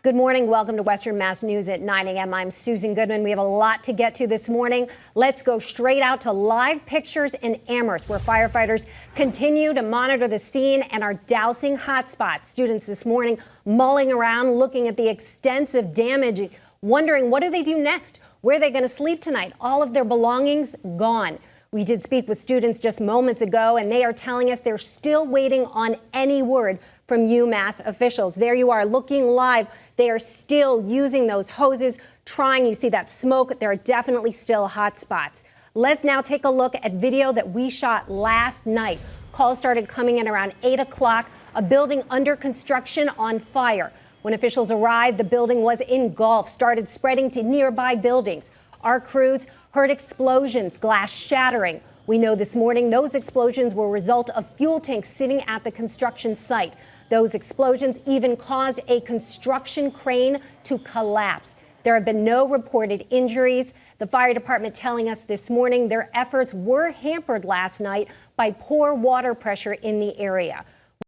Good morning. Welcome to Western Mass News at 9 a.m. I'm Susan Goodman. We have a lot to get to this morning. Let's go straight out to live pictures in Amherst, where firefighters continue to monitor the scene and are dousing hotspots. Students this morning mulling around, looking at the extensive damage, wondering what do they do next? Where are they going to sleep tonight? All of their belongings gone. We did speak with students just moments ago, and they are telling us they're still waiting on any word from UMass officials. There you are looking live. They are still using those hoses, trying. You see that smoke. There are definitely still hot spots. Let's now take a look at video that we shot last night. Calls started coming in around 8 o'clock. A building under construction on fire. When officials arrived, the building was engulfed, started spreading to nearby buildings. Our crews heard explosions, glass shattering. We know this morning those explosions were a result of fuel tanks sitting at the construction site. Those explosions even caused a construction crane to collapse. There have been no reported injuries. The fire department telling us this morning their efforts were hampered last night by poor water pressure in the area.